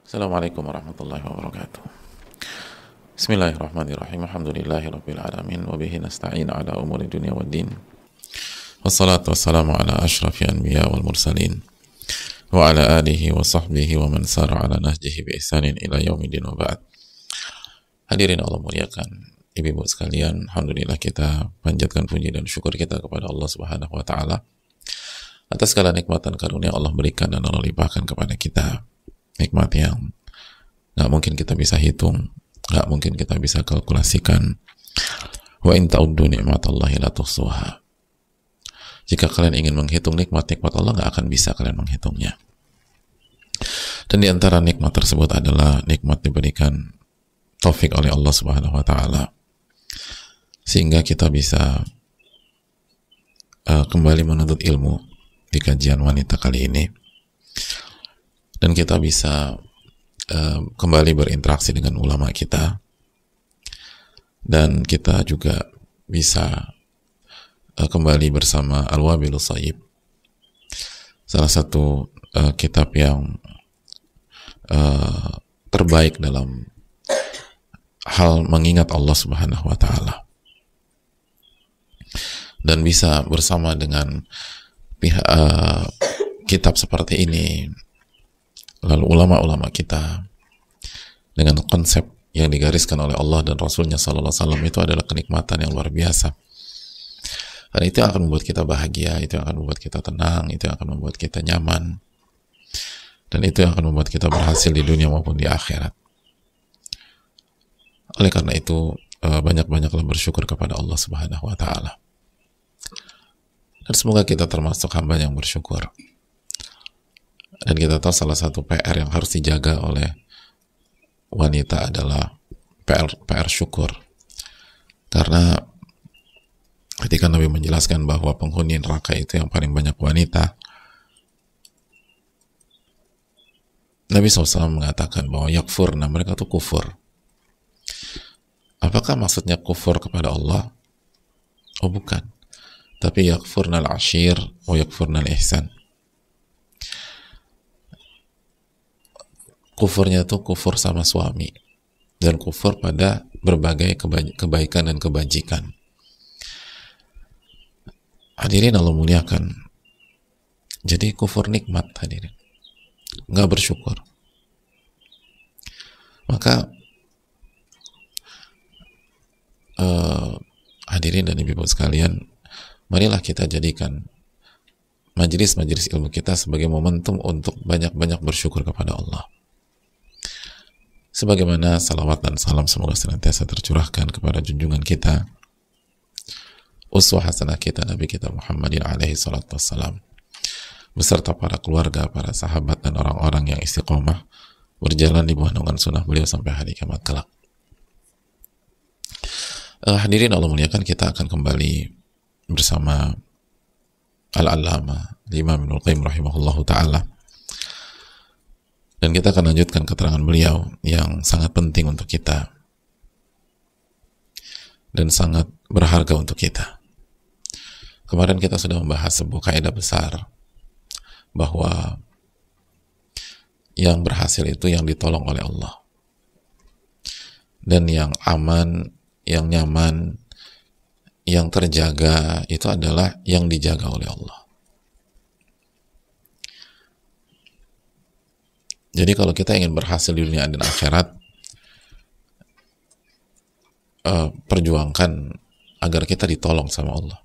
Assalamualaikum warahmatullahi wabarakatuh. Bismillahirrahmanirrahim. Alhamdulillahirabbil alamin wa bihi nasta'in ala umuri dunya waddin. Wassalatu wassalamu ala asyrafil anbiya wal mursalin wa ala alihi wa sahbihi wa man sara ala nahjihi bi ihsanin ila yaumidin wa ba'd. Hadirin Allah muliakan, ibu-ibu sekalian, alhamdulillah kita panjatkan puji dan syukur kita kepada Allah Subhanahu wa taala atas segala nikmat dan karunia Allah berikan dan Allah limpahkan kepada kita. Nikmat yang gak mungkin kita bisa hitung, gak mungkin kita bisa kalkulasikan. Wa in ta'uddu ni'matallahi la tuhsuha. Jika kalian ingin menghitung nikmat-nikmat Allah, gak akan bisa kalian menghitungnya. Dan di antara nikmat tersebut adalah nikmat diberikan taufik oleh Allah Subhanahu wa taala sehingga kita bisa kembali menuntut ilmu di kajian wanita kali ini. Dan kita bisa kembali berinteraksi dengan ulama kita, dan kita juga bisa kembali bersama Al-Wabilus Shayyib, salah satu kitab yang terbaik dalam hal mengingat Allah Subhanahu wa taala, dan bisa bersama dengan pihak kitab seperti ini, lalu ulama-ulama kita dengan konsep yang digariskan oleh Allah dan Rasulnya Sallallahu Alaihi Wasallam, itu adalah kenikmatan yang luar biasa. Dan itu yang akan membuat kita bahagia, itu yang akan membuat kita tenang, itu yang akan membuat kita nyaman, dan itu yang akan membuat kita berhasil di dunia maupun di akhirat. Oleh karena itu banyak-banyaklah bersyukur kepada Allah Subhanahu wa taala. Dan semoga kita termasuk hamba yang bersyukur. Dan kita tahu salah satu PR yang harus dijaga oleh wanita adalah PR syukur. Karena ketika Nabi menjelaskan bahwa penghuni neraka itu yang paling banyak wanita, Nabi SAW mengatakan bahwa yakfurna, mereka itu kufur. Apakah maksudnya kufur kepada Allah? Oh bukan. Tapi yakfurna al-ashir wa yakfurna al-ihsan. Kufurnya itu kufur sama suami, dan kufur pada berbagai kebaikan dan kebajikan. Hadirin Allah muliakan, jadi kufur nikmat, hadirin, nggak bersyukur. Maka hadirin dan ibu-ibu sekalian, marilah kita jadikan majelis-majelis ilmu kita sebagai momentum untuk banyak-banyak bersyukur kepada Allah. Sebagaimana salawat dan salam semoga senantiasa tercurahkan kepada junjungan kita, uswah hasanah kita, Nabi kita Muhammadin alaihi salatu wassalam, beserta para keluarga, para sahabat, dan orang-orang yang istiqomah berjalan di bawah naungan sunnah beliau sampai hari kiamat kelak. Hadirin Allah muliakan, kita akan kembali bersama Al-Allamah Imam Ibnul Qayyim rahimahullahu ta'ala, dan kita akan lanjutkan keterangan beliau yang sangat penting untuk kita dan sangat berharga untuk kita. Kemarin kita sudah membahas sebuah kaidah besar bahwa yang berhasil itu yang ditolong oleh Allah, dan yang aman, yang nyaman, yang terjaga itu adalah yang dijaga oleh Allah. Jadi kalau kita ingin berhasil di dunia dan akhirat, perjuangkan agar kita ditolong sama Allah.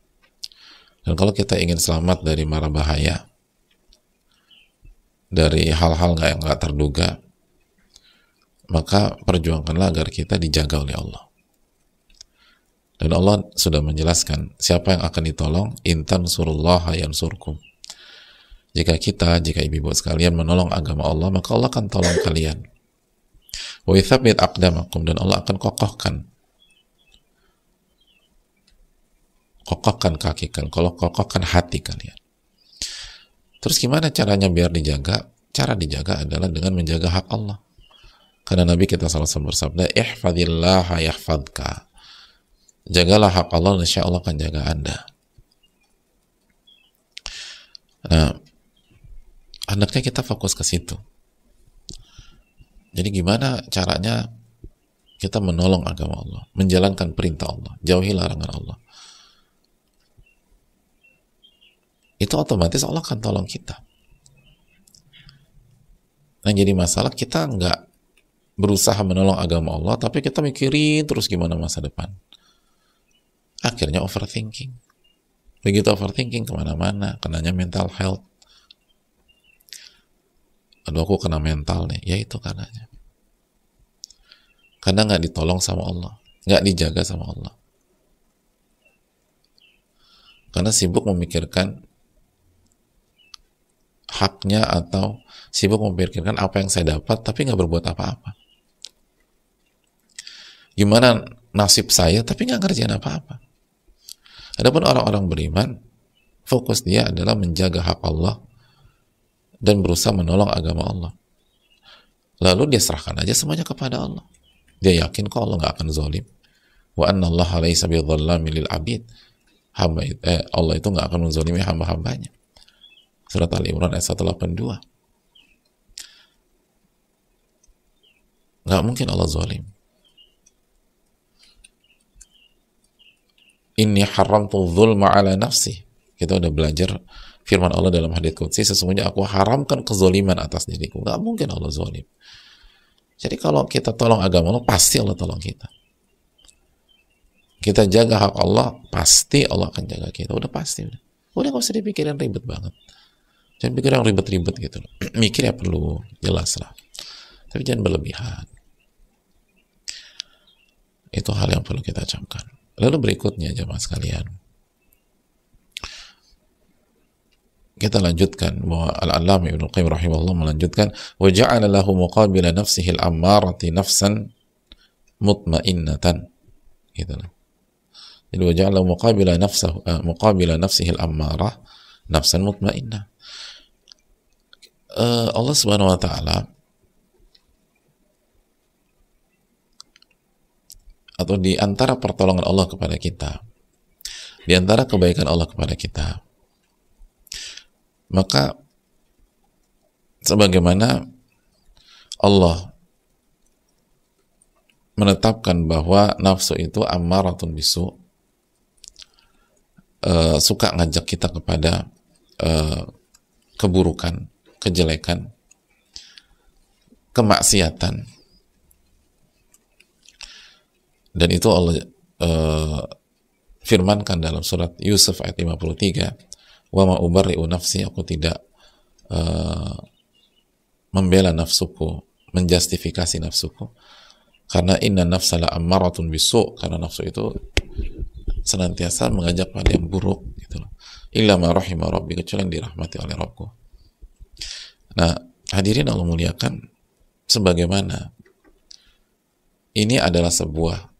Dan kalau kita ingin selamat dari mara bahaya, dari hal-hal yang nggak terduga, maka perjuangkanlah agar kita dijaga oleh Allah. Dan Allah sudah menjelaskan siapa yang akan ditolong, intan surullaha yansurkum. Jika ibu-ibu sekalian menolong agama Allah, maka Allah akan tolong kalian. Wa yuthabbit aqdamakum, dan Allah akan kokohkan kaki kalian, kokohkan hati kalian. Terus gimana caranya biar dijaga? Cara dijaga adalah dengan menjaga hak Allah. Karena Nabi kita SAW bersabda, ihfadillaha yahfadka. Jagalah hak Allah, insya Allah akan jaga Anda. Nah, hendaknya kita fokus ke situ. Jadi gimana caranya kita menolong agama Allah, menjalankan perintah Allah, jauhi larangan Allah? Itu otomatis Allah akan tolong kita. Nah, jadi masalah kita nggak berusaha menolong agama Allah, tapi kita mikirin terus gimana masa depan. Akhirnya overthinking. Begitu overthinking kemana-mana, kenanya mental health. Aduh, aku kena mental nih. Ya itu karenanya. Karena nggak ditolong sama Allah, nggak dijaga sama Allah. Karena sibuk memikirkan haknya atau sibuk memikirkan apa yang saya dapat, tapi nggak berbuat apa-apa. Gimana nasib saya, tapi nggak ngerjain apa-apa. Adapun orang-orang beriman, fokus dia adalah menjaga hak Allah dan berusaha menolong agama Allah. Lalu dia serahkan aja semuanya kepada Allah. Dia yakin kok Allah nggak akan zalim. Wa anna Allah laisa bidzallami lil abid. Allah itu nggak akan menzalimi hamba-hambanya. Surat Al-Imran ayat 182. Nggak mungkin Allah zalim. Inni haramtu dzulma ala nafsi. Kita udah belajar firman Allah dalam hadits qudsi, sesungguhnya aku haramkan kezaliman atas diriku. Nggak mungkin Allah zalim. Jadi kalau kita tolong agama Allah, pasti Allah tolong kita. Kita jaga hak Allah, pasti Allah akan jaga kita. Udah pasti. Udah nggak usah dipikirin ribet banget. Jangan pikir yang ribet-ribet gitu loh. Mikir ya perlu, jelas lah. Tapi jangan berlebihan. Itu hal yang perlu kita camkan. Lalu berikutnya jemaah sekalian, kita lanjutkan bahwa Al-Allamah Ibnu Qayyim rahimahullah melanjutkan, wa ja'ala lahu muqabila nafsihi al-ammarati nafsan mutmainnatan. Gitu loh. Jadi wa ja'ala muqabila nafsihi al-ammarah nafsan mutmainnah. Allah Subhanahu wa taala, atau di antara pertolongan Allah kepada kita, di antara kebaikan Allah kepada kita, maka sebagaimana Allah menetapkan bahwa nafsu itu ammaratun bisu, suka ngajak kita kepada keburukan, kejelekan, kemaksiatan. Dan itu Allah firmankan dalam surat Yusuf ayat 53, wa ma ubarri'u nafsi, aku tidak membela nafsuku, menjustifikasi nafsuku, karena inna nafsa la ammaratun bisu, karena nafsu itu senantiasa mengajak pada yang buruk gitu loh. Illa ma rahima rabbi, kecuali yang dirahmati oleh Rabbku. Nah, hadirin Allah muliakan, sebagaimana ini adalah sebuah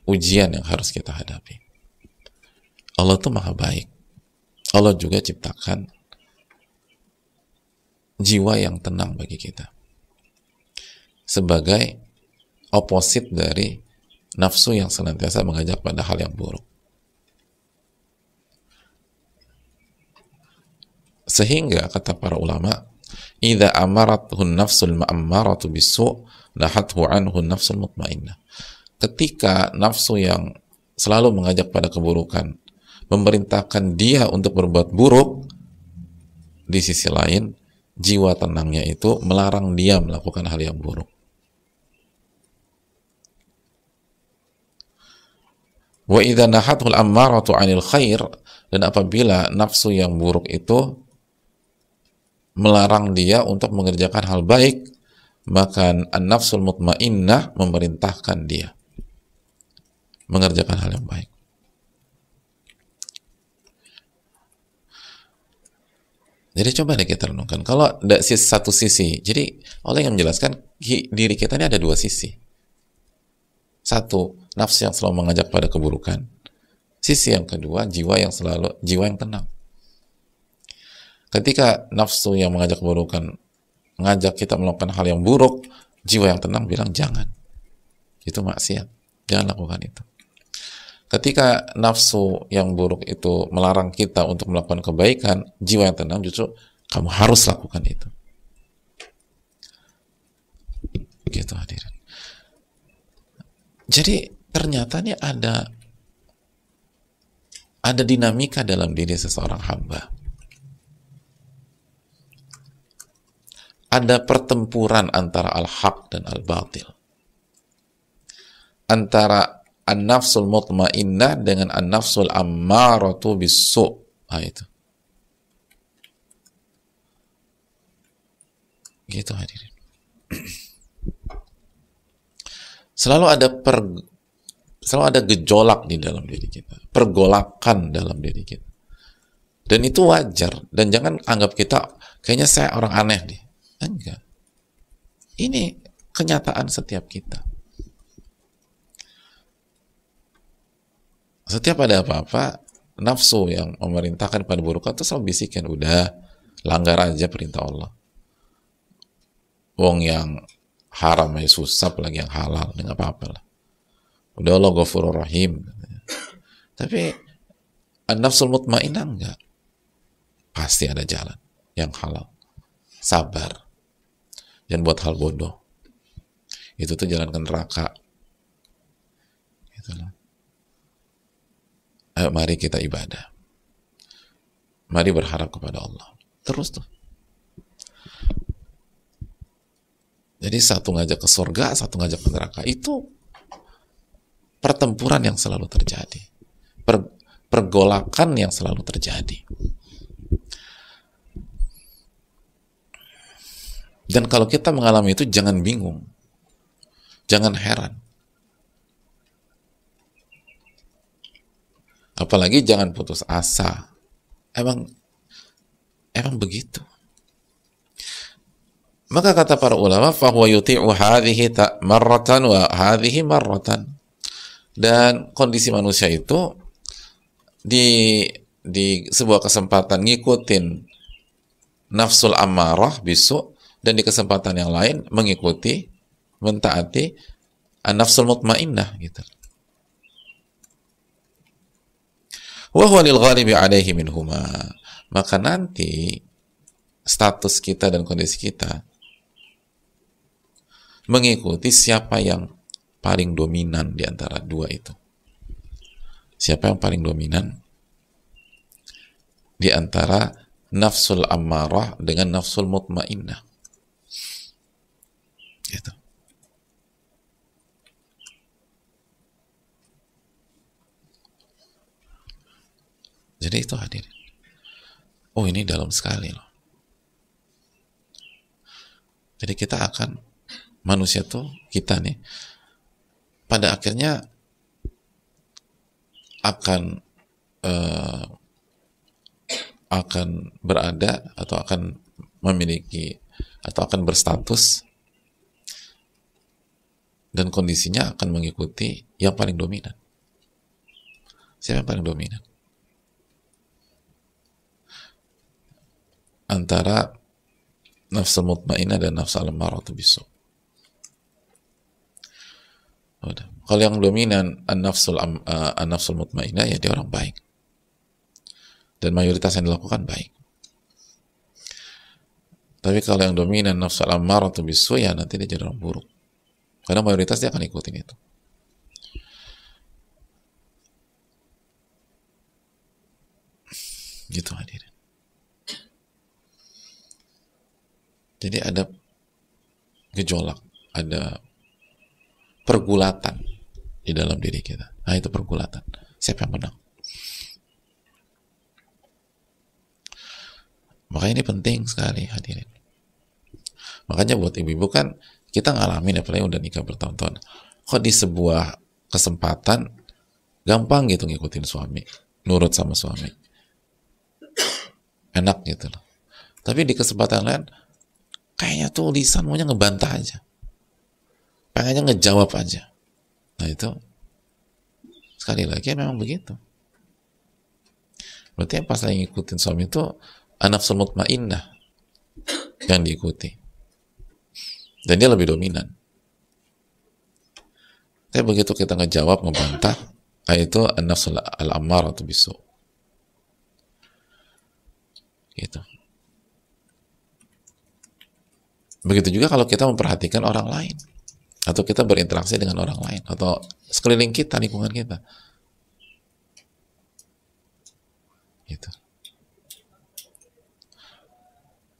ujian yang harus kita hadapi. Allah itu maha baik. Allah juga ciptakan jiwa yang tenang bagi kita sebagai oposit dari nafsu yang senantiasa mengajak pada hal yang buruk. Sehingga kata para ulama, idza amarathun nafsul ma'ammaratu bisu nahathu anhu nafsul mutmainnah. Ketika nafsu yang selalu mengajak pada keburukan memerintahkan dia untuk berbuat buruk, di sisi lain jiwa tenangnya itu melarang dia melakukan hal yang buruk. Wa idza nahathul ammaratu 'anil khair, dan apabila nafsu yang buruk itu melarang dia untuk mengerjakan hal baik, maka an-nafsul mutmainnah memerintahkan dia mengerjakan hal yang baik. Jadi coba deh kita renungkan, kalau ada satu sisi, jadi Allah yang menjelaskan diri kita ini ada dua sisi. Satu, nafsu yang selalu mengajak pada keburukan. Sisi yang kedua, jiwa yang tenang. Ketika nafsu yang mengajak keburukan mengajak kita melakukan hal yang buruk, jiwa yang tenang bilang jangan. Itu maksiat. Jangan lakukan itu. Ketika nafsu yang buruk itu melarang kita untuk melakukan kebaikan, jiwa yang tenang justru kamu harus lakukan itu. Jadi ternyata nih ada dinamika dalam diri seseorang hamba. Ada pertempuran antara al-haq dan al-batil. Antara an-nafsul mutmainnah dengan an-nafsul ammaratu bis-su'. Nah, itu. Gitu hadirin. Selalu ada gejolak di dalam diri kita, pergolakan dalam diri kita. Dan itu wajar. Dan jangan anggap kita, kayaknya saya orang aneh nih. Enggak. Ini kenyataan setiap kita. Setiap ada apa-apa, nafsu yang memerintahkan pada keburukan itu selalu bisikan, udah, langgar aja perintah Allah. Wong yang haram aja susah, apalagi yang halal, nggak apa-apa lah. Udah, Allah Ghafurur Rahim. Tapi an-nafsul mutmainnah enggak. Pasti ada jalan yang halal. Sabar. Jangan buat hal bodoh. Itu tuh jalan ke neraka. Itulah. Ayo mari kita ibadah. Mari berharap kepada Allah. Terus tuh. Jadi satu ngajak ke surga, satu ngajak ke neraka. Itu pertempuran yang selalu terjadi. Pergolakan yang selalu terjadi. Dan kalau kita mengalami itu, jangan bingung. Jangan heran. Apalagi jangan putus asa. Emang begitu. Maka kata para ulama, fahuwa yuti'u hadhihi marratan wa hadhihi marratan. Dan kondisi manusia itu di sebuah kesempatan ngikutin nafsul ammarah bisu, dan di kesempatan yang lain mengikuti, mentaati an-nafsul mutmainnah gitu. Wa huwa lil ghalibi alaihi minhuma. Maka nanti status kita dan kondisi kita mengikuti siapa yang paling dominan di antara dua itu. Siapa yang paling dominan di antara nafsul ammarah dengan nafsul mutmainnah. Gitu. Jadi itu hadirin. Oh, ini dalam sekali loh. Jadi kita akan, manusia tuh, kita nih, pada akhirnya akan berada atau akan memiliki atau akan berstatus dan kondisinya akan mengikuti yang paling dominan. Siapa yang paling dominan? Antara nafsul mutmainnah dan nafsul ammaratu bisu. Kalau yang dominan an-nafsul mutmainnah, ya dia orang baik. Dan mayoritas yang dilakukan baik. Tapi kalau yang dominan nafsul ammaratu bisu, ya nanti dia jadi orang buruk. Karena mayoritas dia akan ikutin itu. Gitu hadirin. Jadi ada gejolak, ada pergulatan di dalam diri kita. Nah, itu pergulatan. Siapa yang menang? Makanya ini penting sekali hadirin. Makanya buat ibu-ibu kan, kita ngalamin, apalagi udah nikah bertahun-tahun, kok di sebuah kesempatan gampang gitu ngikutin suami, nurut sama suami, enak gitu loh. Tapi di kesempatan lain kayaknya tuh lisan maunya ngebantah aja, pengennya ngejawab aja. Nah itu sekali lagi memang begitu. Berarti yang pas lagi ngikutin suami itu an-nafsul mutmainnah yang diikuti. Dan dia lebih dominan. Tapi begitu kita ngejawab, ngebantah, itu an-nafsul al-ammaratu bisu. Gitu. Begitu juga kalau kita memperhatikan orang lain, atau kita berinteraksi dengan orang lain, atau sekeliling kita, lingkungan kita. Gitu.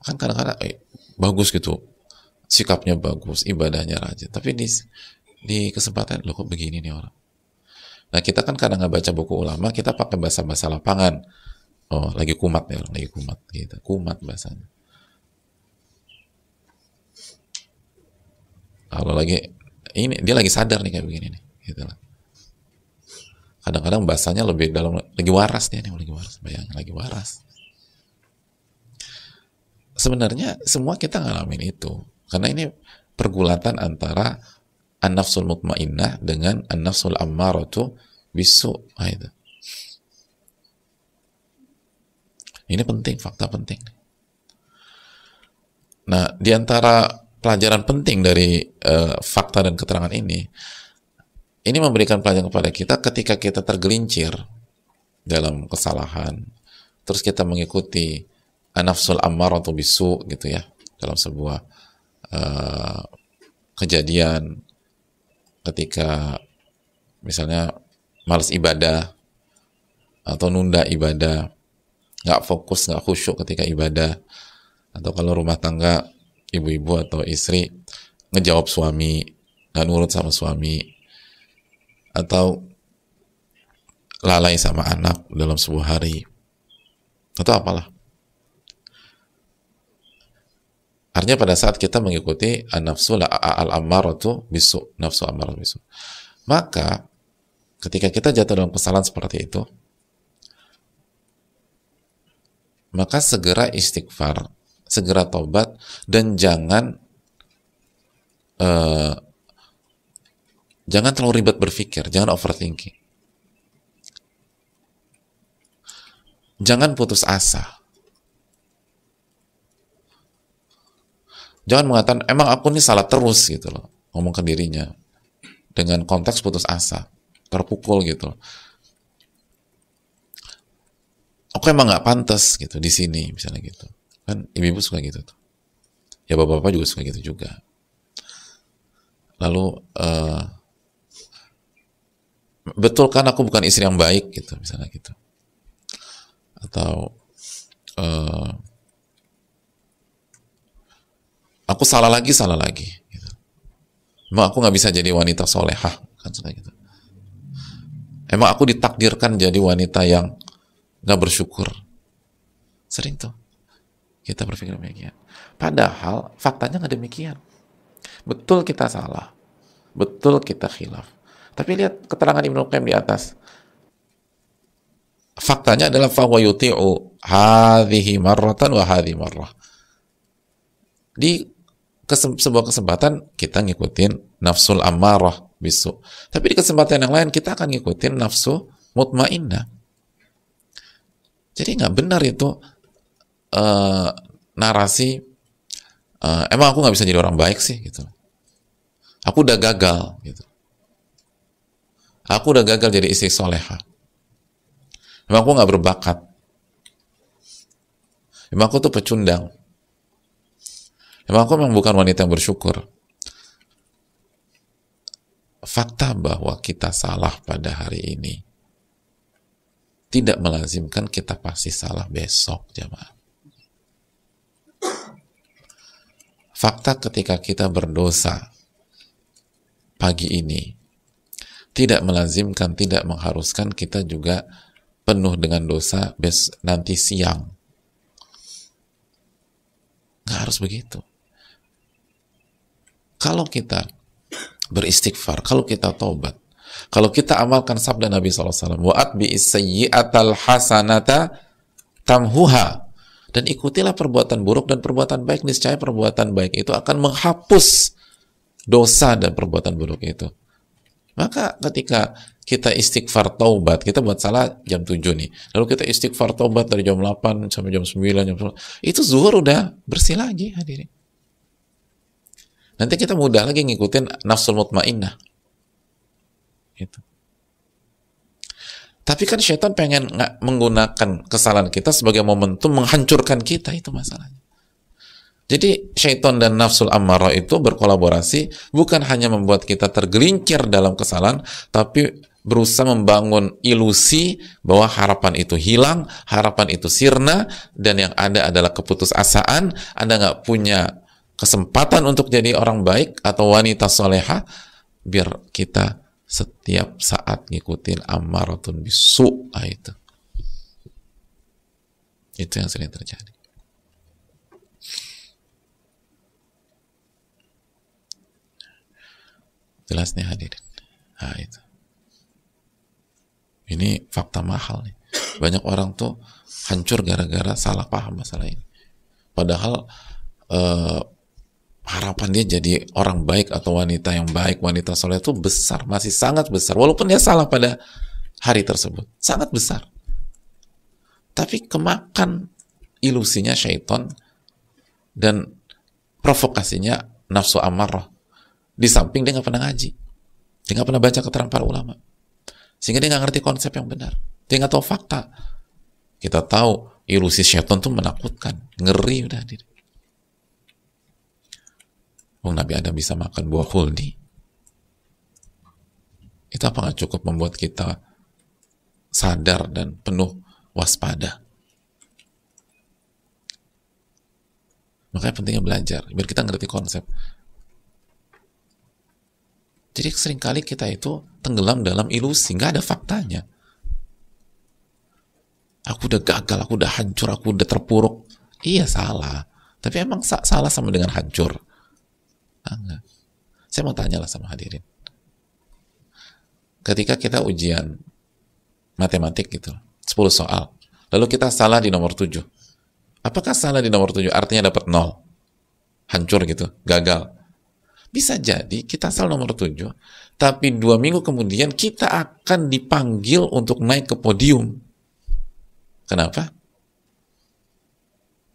Kan kadang-kadang bagus gitu, sikapnya bagus, ibadahnya rajin, tapi di kesempatan loh kok begini nih orang. Nah kita kan kadang nggak baca buku ulama, kita pakai bahasa-bahasa lapangan. Oh lagi kumat ya, lagi kumat gitu, kumat bahasanya. Kalau lagi ini dia lagi sadar nih kayak begini nih, gitu lah. Kadang-kadang bahasanya lebih dalam, lagi waras dia nih, lagi waras, bayangin lagi waras. Sebenarnya semua kita ngalamin itu, karena ini pergulatan antara an-nafsul mutmainnah dengan an-nafsul ammaratu bisu. Nah, itu. Ini penting, fakta penting. Nah, di antara pelajaran penting dari fakta dan keterangan ini memberikan pelajaran kepada kita ketika kita tergelincir dalam kesalahan, terus kita mengikuti an-nafsul ammaratu bisu gitu ya, dalam sebuah kejadian ketika misalnya malas ibadah atau nunda ibadah, nggak fokus, nggak khusyuk ketika ibadah, atau kalau rumah tangga ibu-ibu atau istri ngejawab suami, nggak nurut sama suami, atau lalai sama anak dalam sebuah hari, atau apalah. Artinya pada saat kita mengikuti an-nafsu al-ammaratu bisu, nafsu ammaratu bisu, maka ketika kita jatuh dalam kesalahan seperti itu, maka segera istighfar, segera taubat, dan jangan terlalu ribet berpikir, jangan overthinking, jangan putus asa, jangan mengatakan emang aku ini salah terus gitu loh, ngomong ke dirinya dengan konteks putus asa, terpukul gitu. Aku emang nggak pantas gitu di sini misalnya gitu. Kan ibu-ibu suka gitu tuh. Ya bapak-bapak juga suka gitu juga. Lalu betul kan aku bukan istri yang baik gitu misalnya gitu. Atau aku salah lagi gitu. Emang aku nggak bisa jadi wanita solehah kan suka gitu. Emang aku ditakdirkan jadi wanita yang nggak bersyukur. Sering tuh kita berpikir demikian. Padahal faktanya nggak demikian. Betul kita salah, betul kita khilaf. Tapi lihat keterangan Ibnu Qayyim di atas. Faktanya adalah fahuwa yuti'u hadhihi marratan wa hadhihi marrah. Di sebuah kesempatan kita ngikutin nafsul ammarah bisu. Tapi di kesempatan yang lain kita akan ngikutin nafsu mutmainnah. Jadi nggak benar itu narasi emang aku nggak bisa jadi orang baik sih gitu. Aku udah gagal gitu. Aku udah gagal jadi istri soleha. Emang aku nggak berbakat. Emang aku tuh pecundang. Emang aku memang bukan wanita yang bersyukur. Fakta bahwa kita salah pada hari ini tidak melazimkan kita pasti salah besok, jamaah. Fakta ketika kita berdosa pagi ini tidak melazimkan, tidak mengharuskan kita juga penuh dengan dosa nanti siang. Nggak harus begitu. Kalau kita beristighfar, kalau kita taubat, kalau kita amalkan sabda Nabi SAW, wa'at bi'is sayyi'atal hasanata tamhuha, dan ikutilah perbuatan buruk dan perbuatan baik, niscaya perbuatan baik itu akan menghapus dosa dan perbuatan buruk itu. Maka ketika kita istighfar taubat, kita buat salah jam 7 nih, lalu kita istighfar taubat dari jam 8 sampai jam 9, jam 10, itu zuhur udah bersih lagi hadirin. Nanti kita mudah lagi ngikutin nafsul mutmainnah. Gitu. Tapi kan syaitan pengen menggunakan kesalahan kita sebagai momentum menghancurkan kita, itu masalahnya. Jadi syaitan dan nafsul ammarah itu berkolaborasi, bukan hanya membuat kita tergelincir dalam kesalahan, tapi berusaha membangun ilusi bahwa harapan itu hilang, harapan itu sirna, dan yang ada adalah keputusasaan. Anda nggak punya kesempatan untuk jadi orang baik atau wanita soleha, biar kita setiap saat ngikutin ammaratun bisu. Itu yang sering terjadi. Jelas nih hadirin. Nah, itu. Ini fakta mahal nih. Banyak orang tuh hancur gara-gara salah paham masalah ini. Padahal harapan dia jadi orang baik atau wanita yang baik, wanita soleh itu besar, masih sangat besar. Walaupun dia salah pada hari tersebut, sangat besar. Tapi kemakan ilusinya syaitan dan provokasinya nafsu amarah. Di samping dia nggak pernah ngaji, dia nggak pernah baca keterangan para ulama, sehingga dia nggak ngerti konsep yang benar, dia nggak tahu fakta. Kita tahu ilusi syaitan itu menakutkan, ngeri udah. Nabi Adam bisa makan buah khuldi, itu apa nggak cukup membuat kita sadar dan penuh waspada? Makanya pentingnya belajar, biar kita ngerti konsep. Jadi seringkali kita itu tenggelam dalam ilusi, nggak ada faktanya. Aku udah gagal, aku udah hancur, aku udah terpuruk. Iya salah, tapi emang salah sama dengan hancur? Enggak. Saya mau tanya lah sama hadirin. Ketika kita ujian matematik gitu, 10 soal, lalu kita salah di nomor 7. Apakah salah di nomor 7 artinya dapat 0? Hancur gitu, gagal. Bisa jadi kita salah nomor 7, tapi 2 minggu kemudian kita akan dipanggil untuk naik ke podium. Kenapa?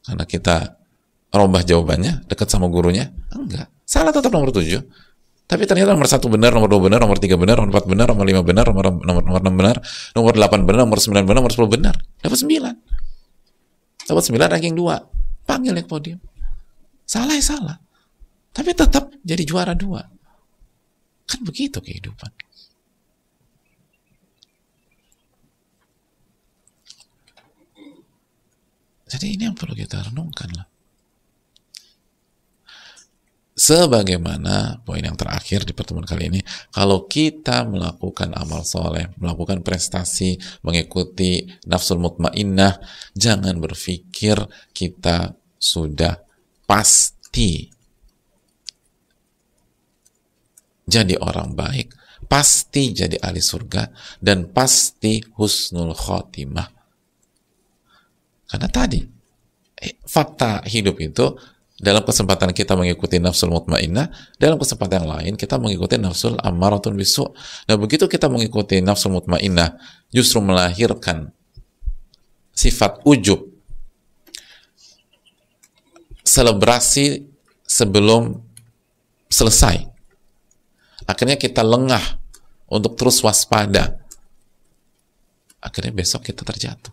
Karena kita rombah jawabannya, dekat sama gurunya? Enggak. Salah tetap nomor 7. Tapi ternyata nomor 1 benar, nomor 2 benar, nomor 3 benar, nomor 4 benar, nomor 5 benar, nomor 6 benar, nomor 8 benar, nomor 9 benar, nomor 10 benar. Dapat 9. Dapat 9 ranking 2. Panggil naik podium. Salah ya salah. Tapi tetap jadi juara 2. Kan begitu kehidupan. Jadi ini yang perlu kita renungkan lah. Sebagaimana poin yang terakhir di pertemuan kali ini, kalau kita melakukan amal soleh, melakukan prestasi, mengikuti nafsul mutmainnah, jangan berpikir kita sudah pasti jadi orang baik, pasti jadi ahli surga, dan pasti husnul khotimah. Karena tadi, fakta hidup itu, dalam kesempatan kita mengikuti nafsul mutmainnah, dalam kesempatan yang lain kita mengikuti nafsul ammaratun bisu. Nah, begitu kita mengikuti nafsul mutmainnah, justru melahirkan sifat ujub, selebrasi sebelum selesai. Akhirnya kita lengah untuk terus waspada. Akhirnya besok kita terjatuh.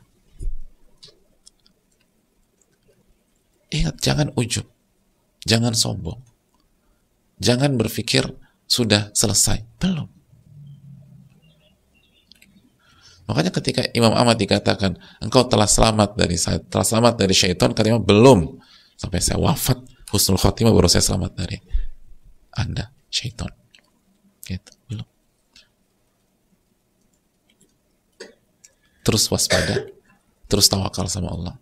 Ingat, jangan ujub, jangan sombong, jangan berpikir sudah selesai. Belum. Makanya ketika Imam Ahmad dikatakan, engkau telah selamat dari syaitan, katanya belum. Sampai saya wafat, husnul khotimah, baru saya selamat dari Anda, syaitan. Gitu, belum. Terus waspada, terus tawakal sama Allah,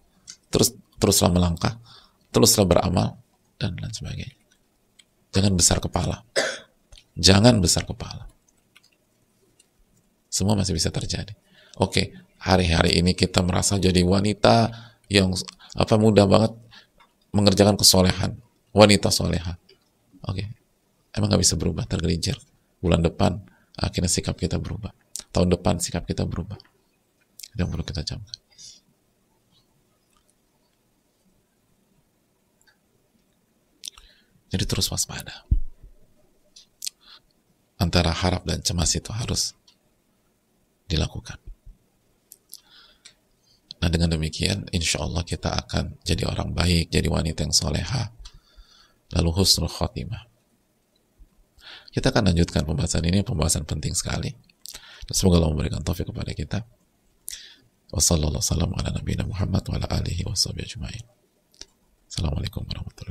teruslah melangkah, teruslah beramal, dan lain sebagainya. Jangan besar kepala, jangan besar kepala. Semua masih bisa terjadi. Oke, hari-hari ini kita merasa jadi wanita yang mudah banget mengerjakan kesolehan, wanita soleha. Oke, emang nggak bisa berubah, tergelincir. Bulan depan akhirnya sikap kita berubah, tahun depan sikap kita berubah. Itu yang perlu kita camkan. Jadi terus waspada. Antara harap dan cemas itu harus dilakukan. Nah, dengan demikian insya Allah kita akan jadi orang baik, jadi wanita yang soleha, lalu husnul khotimah. Kita akan lanjutkan pembahasan ini, pembahasan penting sekali. Dan semoga Allah memberikan taufik kepada kita. Wassalamualaikum warahmatullahi wabarakatuh. Assalamualaikum warahmatullahi wabarakatuh.